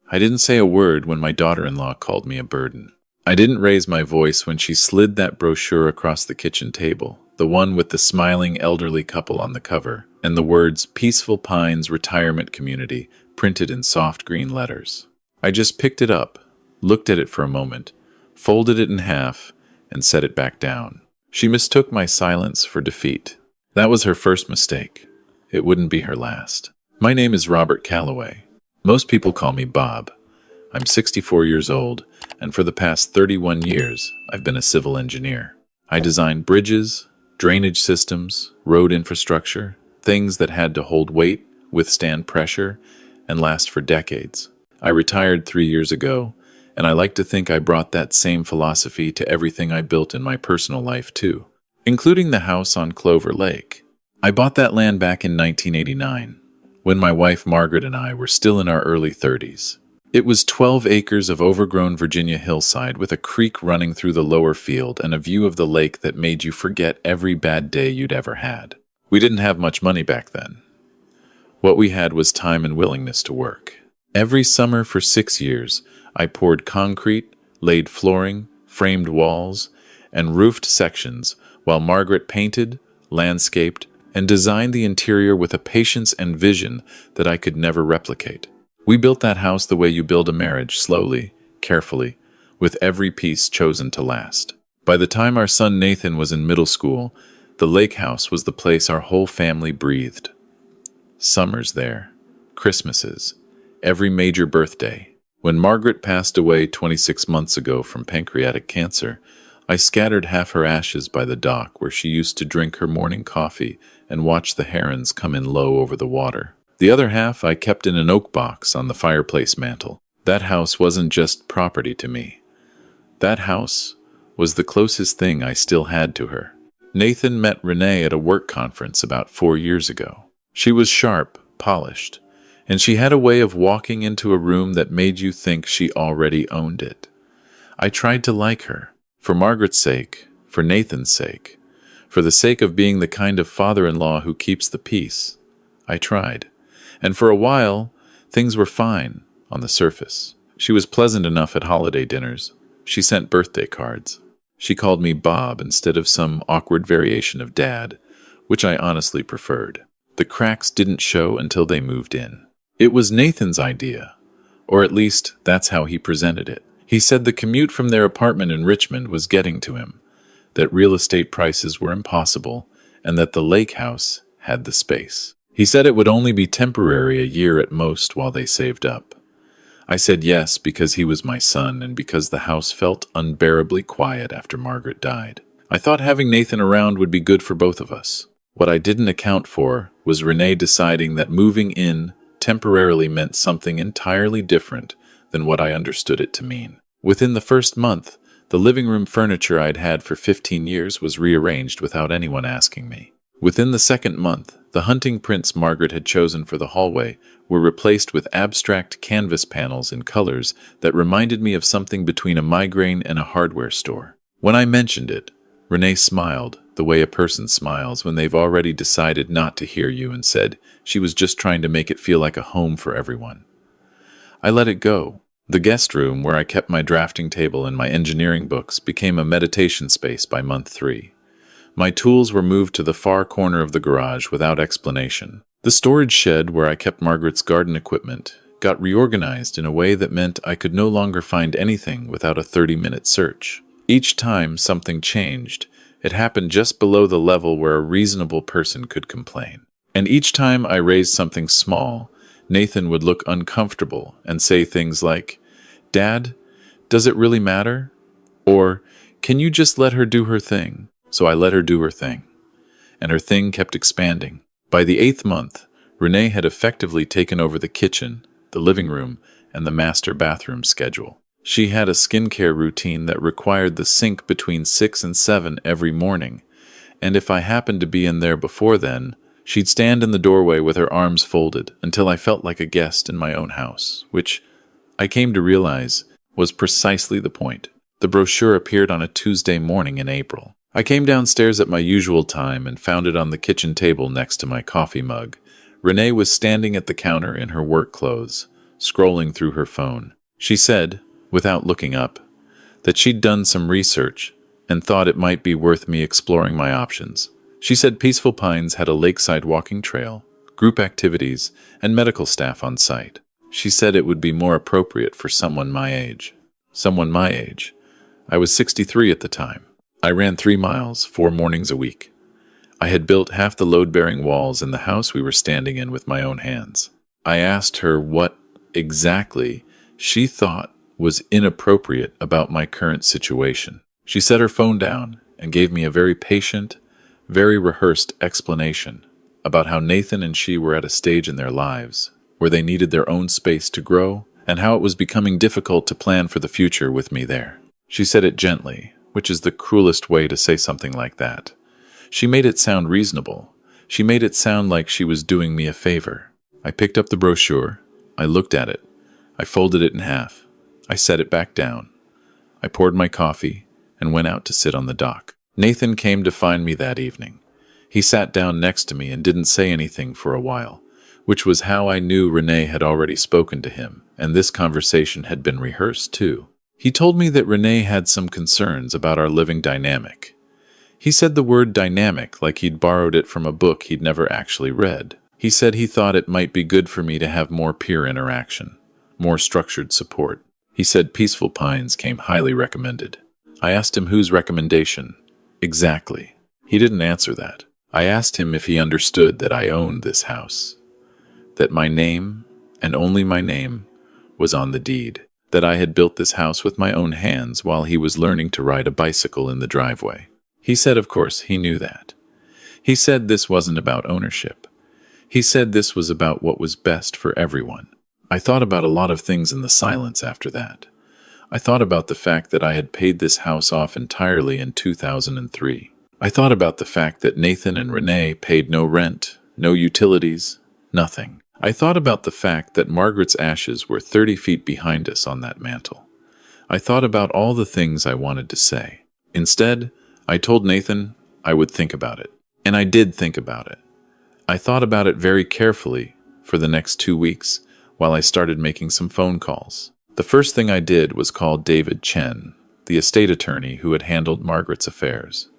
I didn't say a word when my daughter-in-law called me a burden. I didn't raise my voice when she slid that brochure across the kitchen table, the one with the smiling elderly couple on the cover, and the words Peaceful Pines Retirement Community printed in soft green letters. I just picked it up, looked at it for a moment, folded it in half, and set it back down. She mistook my silence for defeat. That was her first mistake. It wouldn't be her last. My name is Robert Calloway. Most people call me Bob. I'm 64 years old, and for the past 31 years, I've been a civil engineer. I designed bridges, drainage systems, road infrastructure, things that had to hold weight, withstand pressure, and last for decades. I retired 3 years ago, and I like to think I brought that same philosophy to everything I built in my personal life too, including the house on Clover Lake. I bought that land back in 1989, when my wife Margaret and I were still in our early 30s. It was 12 acres of overgrown Virginia hillside with a creek running through the lower field and a view of the lake that made you forget every bad day you'd ever had. We didn't have much money back then. What we had was time and willingness to work. Every summer for 6 years, I poured concrete, laid flooring, framed walls, and roofed sections while Margaret painted, landscaped, and designed the interior with a patience and vision that I could never replicate. We built that house the way you build a marriage, slowly, carefully, with every piece chosen to last. By the time our son Nathan was in middle school, the lake house was the place our whole family breathed. Summers there, Christmases, every major birthday. When Margaret passed away 26 months ago from pancreatic cancer, I scattered half her ashes by the dock where she used to drink her morning coffee and watch the herons come in low over the water. The other half I kept in an oak box on the fireplace mantel. That house wasn't just property to me. That house was the closest thing I still had to her. Nathan met Renee at a work conference about 4 years ago. She was sharp, polished, and she had a way of walking into a room that made you think she already owned it. I tried to like her, for Margaret's sake, for Nathan's sake, for the sake of being the kind of father-in-law who keeps the peace. I tried. And for a while, things were fine on the surface. She was pleasant enough at holiday dinners. She sent birthday cards. She called me Bob instead of some awkward variation of Dad, which I honestly preferred. The cracks didn't show until they moved in. It was Nathan's idea, or at least that's how he presented it. He said the commute from their apartment in Richmond was getting to him, that real estate prices were impossible, and that the lake house had the space. He said it would only be temporary, a year at most, while they saved up. I said yes because he was my son and because the house felt unbearably quiet after Margaret died. I thought having Nathan around would be good for both of us. What I didn't account for was Renee deciding that moving in temporarily meant something entirely different than what I understood it to mean. Within the first month, the living room furniture I'd had for 15 years was rearranged without anyone asking me. Within the second month, the hunting prints Margaret had chosen for the hallway were replaced with abstract canvas panels in colors that reminded me of something between a migraine and a hardware store. When I mentioned it, Renee smiled, the way a person smiles when they've already decided not to hear you, and said she was just trying to make it feel like a home for everyone. I let it go. The guest room, where I kept my drafting table and my engineering books, became a meditation space by month 3. My tools were moved to the far corner of the garage without explanation. The storage shed, where I kept Margaret's garden equipment, got reorganized in a way that meant I could no longer find anything without a 30-minute search. Each time something changed, it happened just below the level where a reasonable person could complain. And each time I raised something small, Nathan would look uncomfortable and say things like, "Dad, does it really matter?" Or, "Can you just let her do her thing?" So I let her do her thing. And her thing kept expanding. By the 8th month, Renee had effectively taken over the kitchen, the living room, and the master bathroom schedule. She had a skincare routine that required the sink between 6 and 7 every morning, and if I happened to be in there before then, she'd stand in the doorway with her arms folded until I felt like a guest in my own house, which I came to realize was precisely the point. The brochure appeared on a Tuesday morning in April. I came downstairs at my usual time and found it on the kitchen table next to my coffee mug. Renee was standing at the counter in her work clothes, scrolling through her phone. She said, without looking up, that she'd done some research and thought it might be worth me exploring my options. She said Peaceful Pines had a lakeside walking trail, group activities, and medical staff on site. She said it would be more appropriate for someone my age. Someone my age. I was 63 at the time. I ran 3 miles, 4 mornings a week. I had built half the load-bearing walls in the house we were standing in with my own hands. I asked her what exactly she thought was inappropriate about my current situation. She set her phone down and gave me a very patient, very rehearsed explanation about how Nathan and she were at a stage in their lives where they needed their own space to grow and how it was becoming difficult to plan for the future with me there. She said it gently, which is the cruelest way to say something like that. She made it sound reasonable. She made it sound like she was doing me a favor. I picked up the brochure. I looked at it. I folded it in half. I set it back down. I poured my coffee and went out to sit on the dock. Nathan came to find me that evening. He sat down next to me and didn't say anything for a while, which was how I knew Renee had already spoken to him, and this conversation had been rehearsed too. He told me that Renee had some concerns about our living dynamic. He said the word dynamic like he'd borrowed it from a book he'd never actually read. He said he thought it might be good for me to have more peer interaction, more structured support. He said Peaceful Pines came highly recommended. I asked him whose recommendation exactly. He didn't answer that. I asked him if he understood that I owned this house, that my name, and only my name, was on the deed, that I had built this house with my own hands while he was learning to ride a bicycle in the driveway. He said, of course, he knew that. He said this wasn't about ownership. He said this was about what was best for everyone. I thought about a lot of things in the silence after that. I thought about the fact that I had paid this house off entirely in 2003. I thought about the fact that Nathan and Renee paid no rent, no utilities, nothing. I thought about the fact that Margaret's ashes were 30 feet behind us on that mantle. I thought about all the things I wanted to say. Instead, I told Nathan I would think about it. And I did think about it. I thought about it very carefully for the next 2 weeks while I started making some phone calls. The first thing I did was call David Chen, the estate attorney who had handled Margaret's affairs.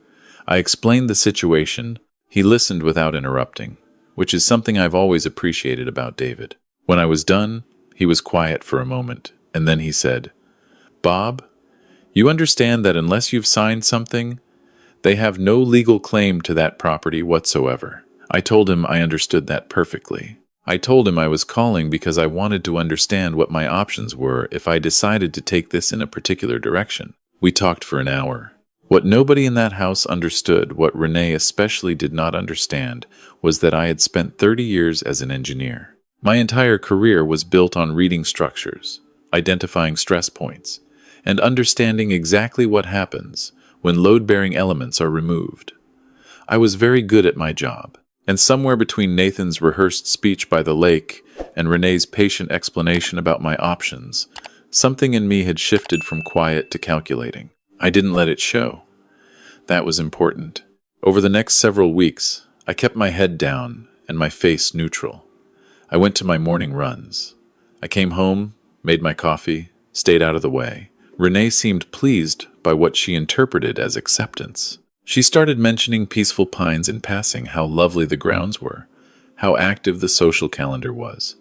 I explained the situation. He listened without interrupting, which is something I've always appreciated about David. When I was done, he was quiet for a moment, and then he said, "Bob, you understand that unless you've signed something, they have no legal claim to that property whatsoever." I told him I understood that perfectly. I told him I was calling because I wanted to understand what my options were if I decided to take this in a particular direction. We talked for an hour. What nobody in that house understood, what Renee especially did not understand, was that I had spent 30 years as an engineer. My entire career was built on reading structures, identifying stress points, and understanding exactly what happens when load-bearing elements are removed. I was very good at my job. And somewhere between Nathan's rehearsed speech by the lake and Renee's patient explanation about my options, something in me had shifted from quiet to calculating. I didn't let it show. That was important. Over the next several weeks, I kept my head down and my face neutral. I went to my morning runs. I came home, made my coffee, stayed out of the way. Renee seemed pleased by what she interpreted as acceptance. She started mentioning Peaceful Pines in passing, how lovely the grounds were, how active the social calendar was,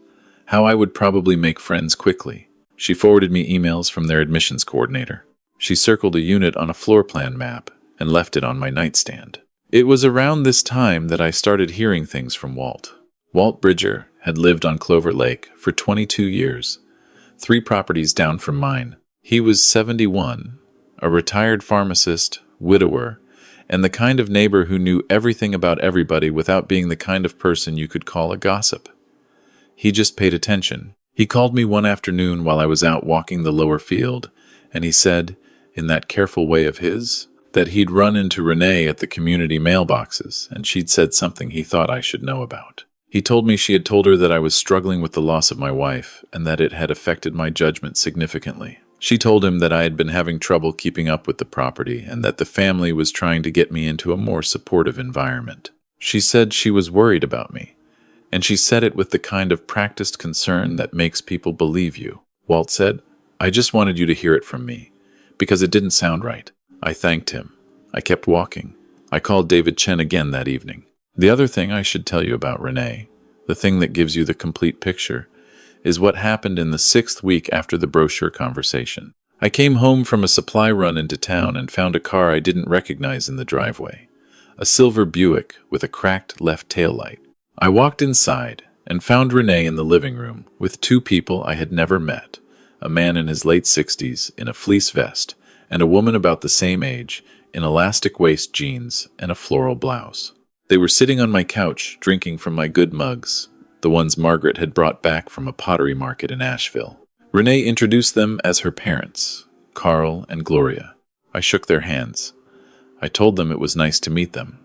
how I would probably make friends quickly. She forwarded me emails from their admissions coordinator. She circled a unit on a floor plan map and left it on my nightstand. It was around this time that I started hearing things from Walt. Walt Bridger had lived on Clover Lake for 22 years, 3 properties down from mine. He was 71, a retired pharmacist, widower, and the kind of neighbor who knew everything about everybody without being the kind of person you could call a gossip. He just paid attention. He called me one afternoon while I was out walking the lower field, and he said, in that careful way of his, that he'd run into Renee at the community mailboxes, and she'd said something he thought I should know about. He told me she had told her that I was struggling with the loss of my wife, and that it had affected my judgment significantly. She told him that I had been having trouble keeping up with the property and that the family was trying to get me into a more supportive environment. She said she was worried about me And she said it with the kind of practiced concern that makes people believe you. Walt said, "I just wanted you to hear it from me, because it didn't sound right." I thanked him. I kept walking. I called David Chen again that evening. The other thing I should tell you about Renee, the thing that gives you the complete picture, is what happened in the 6th week after the brochure conversation. I came home from a supply run into town and found a car I didn't recognize in the driveway. A silver Buick with a cracked left taillight. I walked inside and found Renee in the living room with 2 people I had never met, a man in his late 60s in a fleece vest and a woman about the same age in elastic waist jeans and a floral blouse. They were sitting on my couch drinking from my good mugs, the ones Margaret had brought back from a pottery market in Asheville. Renee introduced them as her parents, Carl and Gloria. I shook their hands. I told them it was nice to meet them.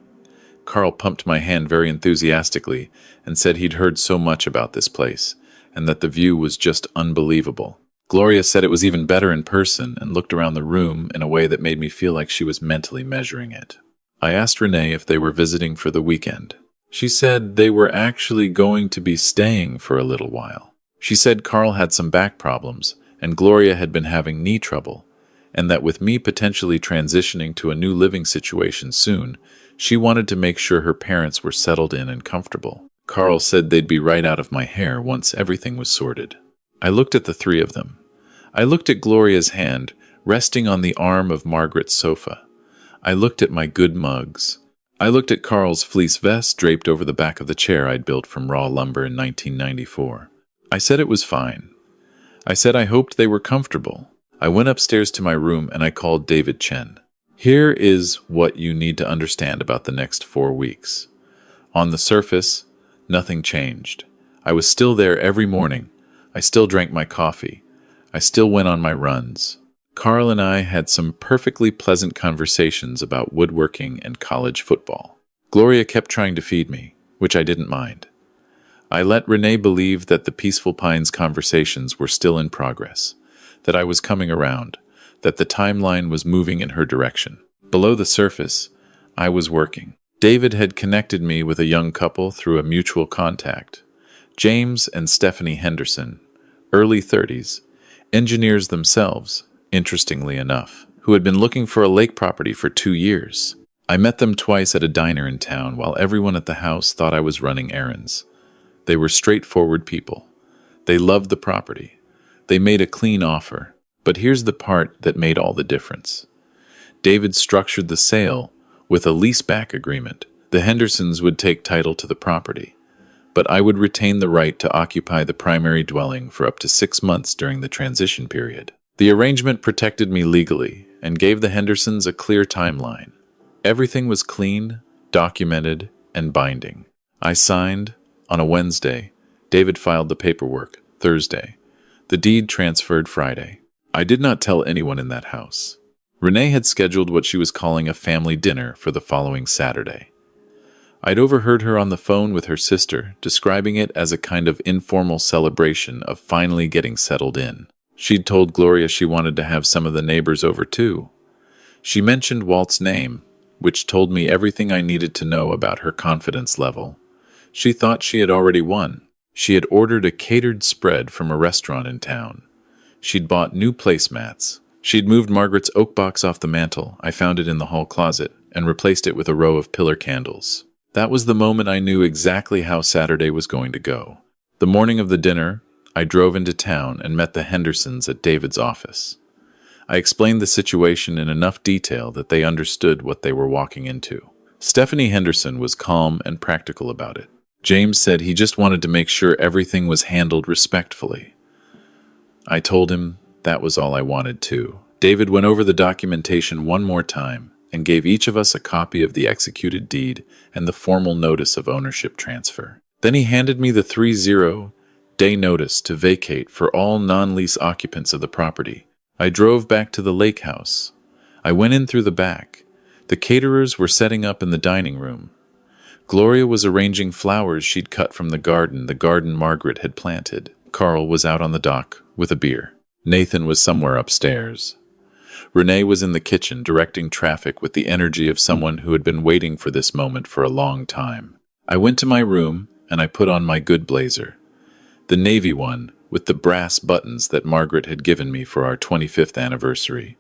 Carl pumped my hand very enthusiastically and said he'd heard so much about this place and that the view was just unbelievable. Gloria said it was even better in person and looked around the room in a way that made me feel like she was mentally measuring it. I asked Renee if they were visiting for the weekend. She said they were actually going to be staying for a little while. She said Carl had some back problems and Gloria had been having knee trouble, and that with me potentially transitioning to a new living situation soon, she wanted to make sure her parents were settled in and comfortable. Carl said they'd be right out of my hair once everything was sorted. I looked at the 3 of them. I looked at Gloria's hand resting on the arm of Margaret's sofa. I looked at my good mugs. I looked at Carl's fleece vest draped over the back of the chair I'd built from raw lumber in 1994. I said it was fine. I said I hoped they were comfortable. I went upstairs to my room and I called David Chen. Here is what you need to understand about the next 4 weeks. On the surface, nothing changed. I was still there every morning. I still drank my coffee. I still went on my runs. Carl and I had some perfectly pleasant conversations about woodworking and college football. Gloria kept trying to feed me, which I didn't mind. I let Renee believe that the Peaceful Pines conversations were still in progress, that I was coming around, that the timeline was moving in her direction. Below the surface, I was working. David had connected me with a young couple through a mutual contact. James and Stephanie Henderson, early 30s, engineers themselves, interestingly enough, who had been looking for a lake property for 2 years. I met them twice at a diner in town while everyone at the house thought I was running errands. They were straightforward people. They loved the property. They made a clean offer. But here's the part that made all the difference. David structured the sale with a leaseback agreement. The Hendersons would take title to the property, but I would retain the right to occupy the primary dwelling for up to 6 months during the transition period. The arrangement protected me legally and gave the Hendersons a clear timeline. Everything was clean, documented, and binding. I signed on a Wednesday. David filed the paperwork Thursday. The deed transferred Friday. I did not tell anyone in that house. Renee had scheduled what she was calling a family dinner for the following Saturday. I'd overheard her on the phone with her sister, describing it as a kind of informal celebration of finally getting settled in. She'd told Gloria she wanted to have some of the neighbors over too. She mentioned Walt's name, which told me everything I needed to know about her confidence level. She thought she had already won. She had ordered a catered spread from a restaurant in town. She'd bought new placemats. She'd moved Margaret's oak box off the mantel, I found it in the hall closet, and replaced it with a row of pillar candles. That was the moment I knew exactly how Saturday was going to go. The morning of the dinner, I drove into town and met the Hendersons at David's office. I explained the situation in enough detail that they understood what they were walking into. Stephanie Henderson was calm and practical about it. James said he just wanted to make sure everything was handled respectfully. I told him that was all I wanted too. David went over the documentation one more time and gave each of us a copy of the executed deed and the formal notice of ownership transfer. Then he handed me the 30-day notice to vacate for all non-lease occupants of the property. I drove back to the lake house. I went in through the back. The caterers were setting up in the dining room. Gloria was arranging flowers she'd cut from the garden Margaret had planted. Carl was out on the dock with a beer. Nathan was somewhere upstairs. Renee was in the kitchen directing traffic with the energy of someone who had been waiting for this moment for a long time. I went to my room and I put on my good blazer, the navy one with the brass buttons that Margaret had given me for our 25th anniversary.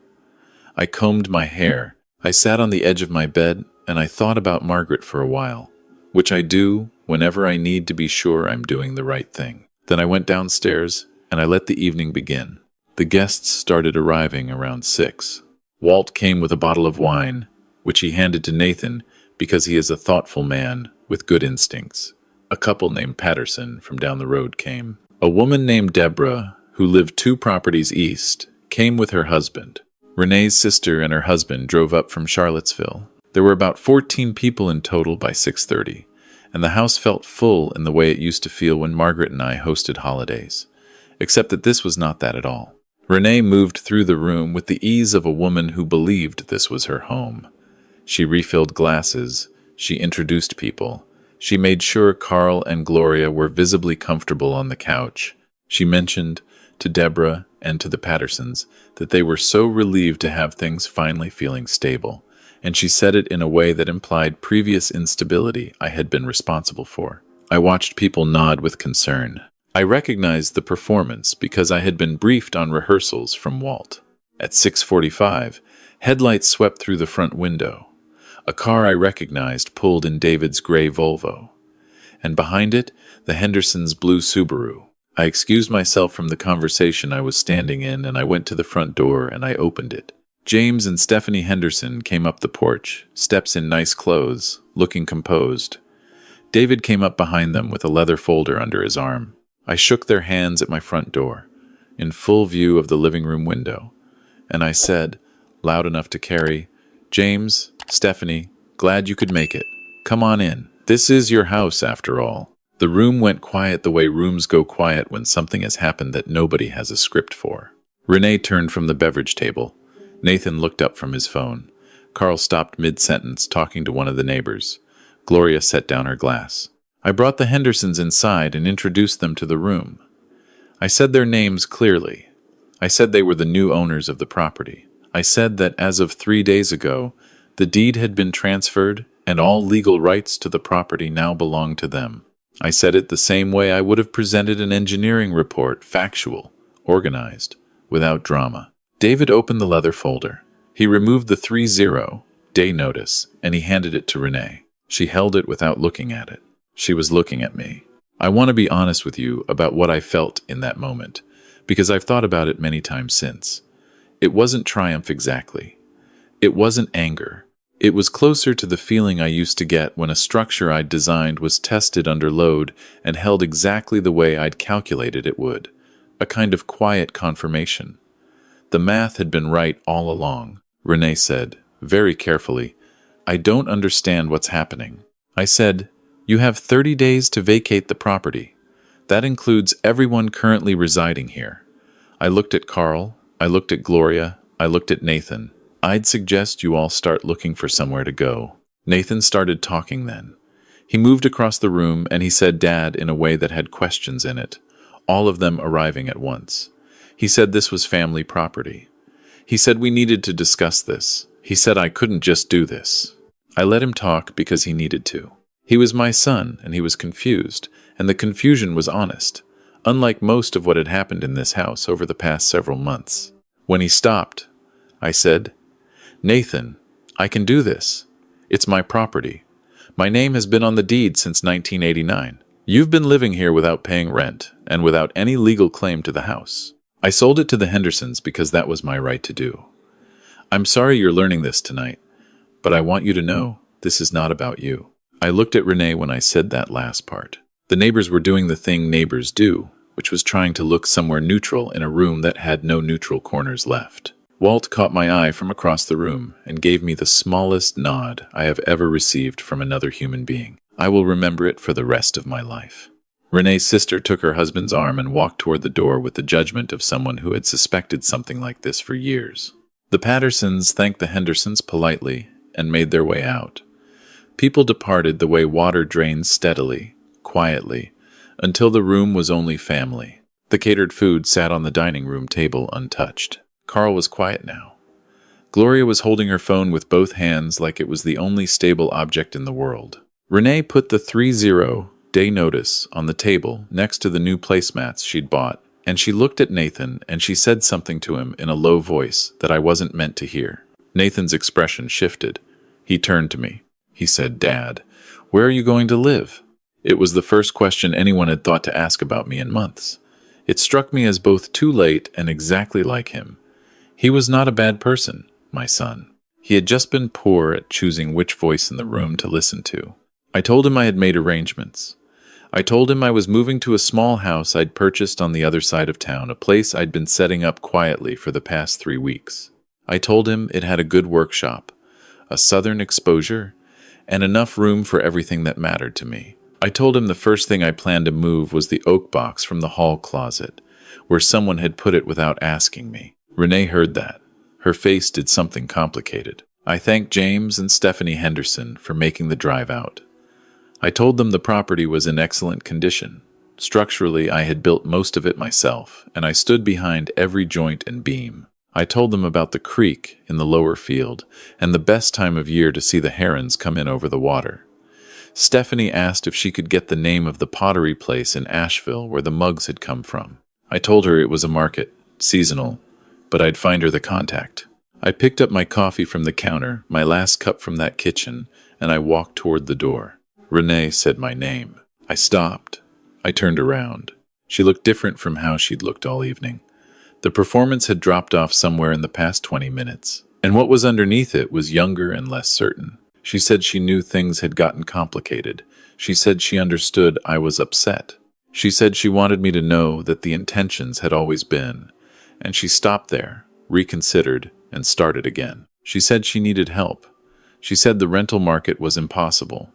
I combed my hair. I sat on the edge of my bed, and I thought about Margaret for a while, which I do whenever I need to be sure I'm doing the right thing. Then I went downstairs, and I let the evening begin. The guests started arriving around 6. Walt came with a bottle of wine, which he handed to Nathan because he is a thoughtful man with good instincts. A couple named Patterson from down the road came. A woman named Deborah, who lived 2 properties east, came with her husband. Renee's sister and her husband drove up from Charlottesville. There were about 14 people in total by 6:30, and the house felt full in the way it used to feel when Margaret and I hosted holidays, except that this was not that at all. Renee moved through the room with the ease of a woman who believed this was her home. She refilled glasses, she introduced people, she made sure Carl and Gloria were visibly comfortable on the couch. She mentioned to Deborah and to the Pattersons that they were so relieved to have things finally feeling stable, and she said it in a way that implied previous instability I had been responsible for. I watched people nod with concern. I recognized the performance because I had been briefed on rehearsals from Walt. At 6:45, headlights swept through the front window. A car I recognized pulled in David's gray Volvo, and behind it, the Hendersons' blue Subaru. I excused myself from the conversation I was standing in, and I went to the front door and I opened it. James and Stephanie Henderson came up the porch, steps in nice clothes, looking composed. David came up behind them with a leather folder under his arm. I shook their hands at my front door, in full view of the living room window, and I said, loud enough to carry, "James, Stephanie, glad you could make it. Come on in. This is your house, after all." The room went quiet the way rooms go quiet when something has happened that nobody has a script for. Renee turned from the beverage table. Nathan looked up from his phone. Carl stopped mid-sentence, talking to one of the neighbors. Gloria set down her glass. I brought the Hendersons inside and introduced them to the room. I said their names clearly. I said they were the new owners of the property. I said that as of 3 days ago, the deed had been transferred and all legal rights to the property now belonged to them. I said it the same way I would have presented an engineering report, factual, organized, without drama. David opened the leather folder. He removed the 30 day notice, and he handed it to Renee. She held it without looking at it. She was looking at me. I want to be honest with you about what I felt in that moment, because I've thought about it many times since. It wasn't triumph exactly. It wasn't anger. It was closer to the feeling I used to get when a structure I'd designed was tested under load and held exactly the way I'd calculated it would. A kind of quiet confirmation. The math had been right all along. Renee said, very carefully, "I don't understand what's happening." I said, "You have 30 days to vacate the property. That includes everyone currently residing here." I looked at Carl, I looked at Gloria, I looked at Nathan. "I'd suggest you all start looking for somewhere to go." Nathan started talking then. He moved across the room and he said "Dad" in a way that had questions in it, all of them arriving at once. He said this was family property. He said we needed to discuss this. He said I couldn't just do this. I let him talk because he needed to. He was my son and he was confused, and the confusion was honest, unlike most of what had happened in this house over the past several months. When he stopped, I said, "Nathan, I can do this. It's my property. My name has been on the deed since 1989. You've been living here without paying rent and without any legal claim to the house. I sold it to the Hendersons because that was my right to do. I'm sorry you're learning this tonight, but I want you to know this is not about you." I looked at Renee when I said that last part. The neighbors were doing the thing neighbors do, which was trying to look somewhere neutral in a room that had no neutral corners left. Walt caught my eye from across the room and gave me the smallest nod I have ever received from another human being. I will remember it for the rest of my life. Renee's sister took her husband's arm and walked toward the door with the judgment of someone who had suspected something like this for years. The Pattersons thanked the Hendersons politely and made their way out. People departed the way water drains steadily, quietly, until the room was only family. The catered food sat on the dining room table untouched. Carl was quiet now. Gloria was holding her phone with both hands like it was the only stable object in the world. Renee put the 30 day notice on the table next to the new placemats she'd bought, and she looked at Nathan and she said something to him in a low voice that I wasn't meant to hear. Nathan's expression shifted. He turned to me. He said, "Dad, where are you going to live?" It was the first question anyone had thought to ask about me in months. It struck me as both too late and exactly like him. He was not a bad person, my son. He had just been poor at choosing which voice in the room to listen to. I told him I had made arrangements. I told him I was moving to a small house I'd purchased on the other side of town, a place I'd been setting up quietly for the past 3 weeks. I told him it had a good workshop, a southern exposure, and enough room for everything that mattered to me. I told him the first thing I planned to move was the oak box from the hall closet, where someone had put it without asking me. Renee heard that. Her face did something complicated. I thanked James and Stephanie Henderson for making the drive out. I told them the property was in excellent condition. Structurally, I had built most of it myself, and I stood behind every joint and beam. I told them about the creek in the lower field, and the best time of year to see the herons come in over the water. Stephanie asked if she could get the name of the pottery place in Asheville where the mugs had come from. I told her it was a market, seasonal, but I'd find her the contact. I picked up my coffee from the counter, my last cup from that kitchen, and I walked toward the door. Renee said my name. I stopped. I turned around. She looked different from how she'd looked all evening. The performance had dropped off somewhere in the past 20 minutes, and what was underneath it was younger and less certain. She said she knew things had gotten complicated. She said she understood I was upset. She said she wanted me to know that the intentions had always been, and she stopped there, reconsidered, and started again. She said she needed help. She said the rental market was impossible.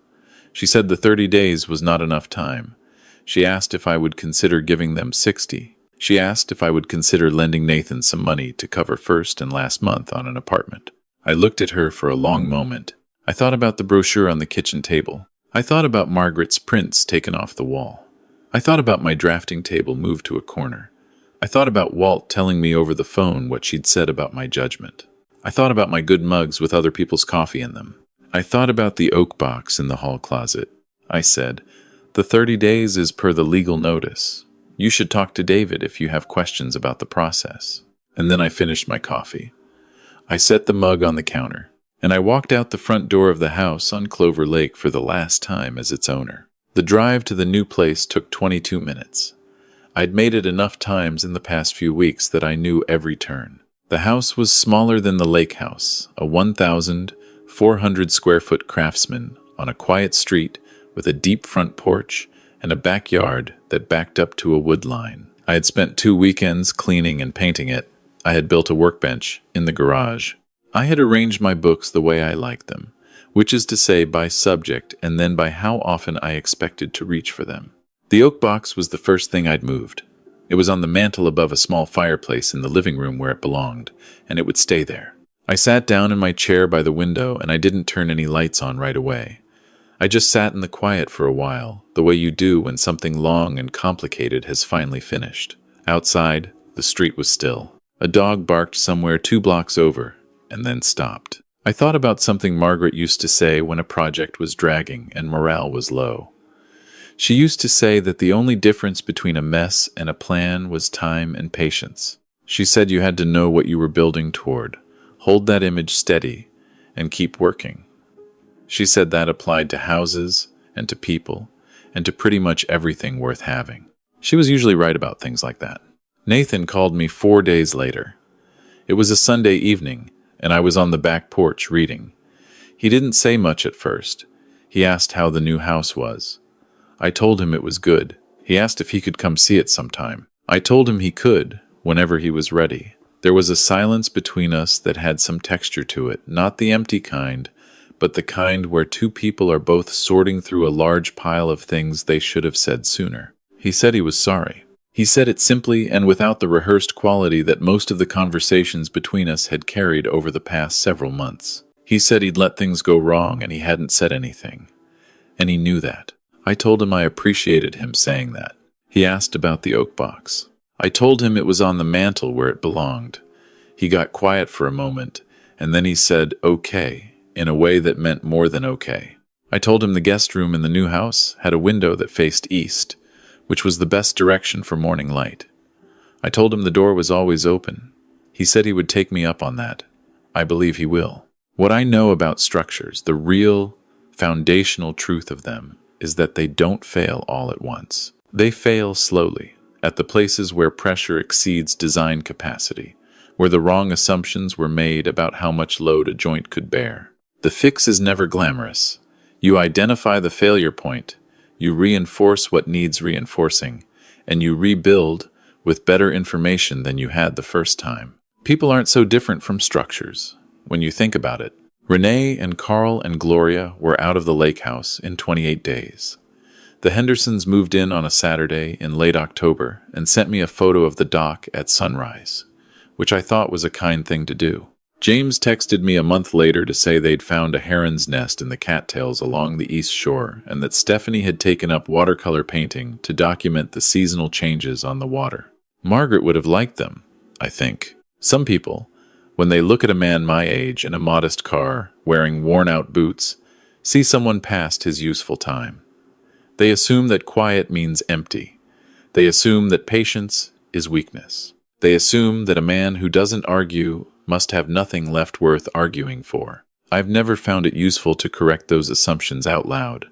She said the 30 days was not enough time. She asked if I would consider giving them 60. She asked if I would consider lending Nathan some money to cover first and last month on an apartment. I looked at her for a long moment. I thought about the brochure on the kitchen table. I thought about Margaret's prints taken off the wall. I thought about my drafting table moved to a corner. I thought about Walt telling me over the phone what she'd said about my judgment. I thought about my good mugs with other people's coffee in them. I thought about the oak box in the hall closet. I said, "The 30 days is per the legal notice. You should talk to David if you have questions about the process." And then I finished my coffee. I set the mug on the counter, and I walked out the front door of the house on Clover Lake for the last time as its owner. The drive to the new place took 22 minutes. I'd made it enough times in the past few weeks that I knew every turn. The house was smaller than the lake house, a 1,400 square foot craftsman on a quiet street with a deep front porch and a backyard that backed up to a wood line. I had spent 2 weekends cleaning and painting it. I had built a workbench in the garage. I had arranged my books the way I liked them, which is to say by subject and then by how often I expected to reach for them. The oak box was the first thing I'd moved. It was on the mantel above a small fireplace in the living room where it belonged, and it would stay there. I sat down in my chair by the window, and I didn't turn any lights on right away. I just sat in the quiet for a while, the way you do when something long and complicated has finally finished. Outside, the street was still. A dog barked somewhere 2 blocks over, and then stopped. I thought about something Margaret used to say when a project was dragging and morale was low. She used to say that the only difference between a mess and a plan was time and patience. She said you had to know what you were building toward, hold that image steady, and keep working. She said that applied to houses and to people and to pretty much everything worth having. She was usually right about things like that. Nathan called me 4 days later. It was a Sunday evening, and I was on the back porch reading. He didn't say much at first. He asked how the new house was. I told him it was good. He asked if he could come see it sometime. I told him he could, whenever he was ready. There was a silence between us that had some texture to it, not the empty kind, but the kind where 2 people are both sorting through a large pile of things they should have said sooner. He said he was sorry. He said it simply and without the rehearsed quality that most of the conversations between us had carried over the past several months. He said he'd let things go wrong and he hadn't said anything. And he knew that. I told him I appreciated him saying that. He asked about the oak box. I told him it was on the mantel where it belonged. He got quiet for a moment, and then he said, "Okay," in a way that meant more than okay. I told him the guest room in the new house had a window that faced east, which was the best direction for morning light. I told him the door was always open. He said he would take me up on that. I believe he will. What I know about structures, the real, foundational truth of them, is that they don't fail all at once. They fail slowly, at the places where pressure exceeds design capacity, where the wrong assumptions were made about how much load a joint could bear. The fix is never glamorous. You identify the failure point, you reinforce what needs reinforcing, and you rebuild with better information than you had the first time. People aren't so different from structures, when you think about it. Renee and Carl and Gloria were out of the lake house in 28 days. The Hendersons moved in on a Saturday in late October and sent me a photo of the dock at sunrise, which I thought was a kind thing to do. James texted me a month later to say they'd found a heron's nest in the cattails along the east shore and that Stephanie had taken up watercolor painting to document the seasonal changes on the water. Margaret would have liked them, I think. Some people, when they look at a man my age in a modest car, wearing worn-out boots, see someone past his useful time. They assume that quiet means empty. They assume that patience is weakness. They assume that a man who doesn't argue must have nothing left worth arguing for. I've never found it useful to correct those assumptions out loud.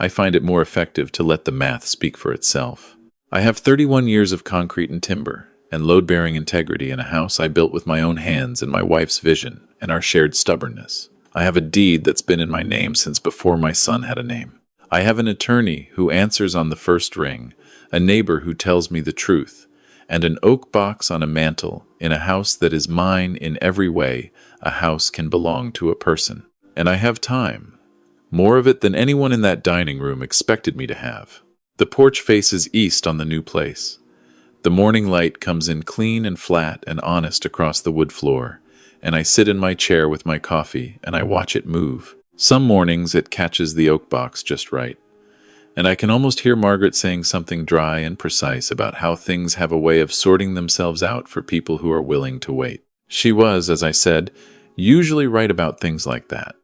I find it more effective to let the math speak for itself. I have 31 years of concrete and timber, and load-bearing integrity in a house I built with my own hands and my wife's vision and our shared stubbornness. I have a deed that's been in my name since before my son had a name. I have an attorney who answers on the first ring, a neighbor who tells me the truth, and an oak box on a mantel in a house that is mine in every way a house can belong to a person. And I have time, more of it than anyone in that dining room expected me to have. The porch faces east on the new place. The morning light comes in clean and flat and honest across the wood floor, and I sit in my chair with my coffee and I watch it move. Some mornings it catches the oak box just right, and I can almost hear Margaret saying something dry and precise about how things have a way of sorting themselves out for people who are willing to wait. She was, as I said, usually right about things like that.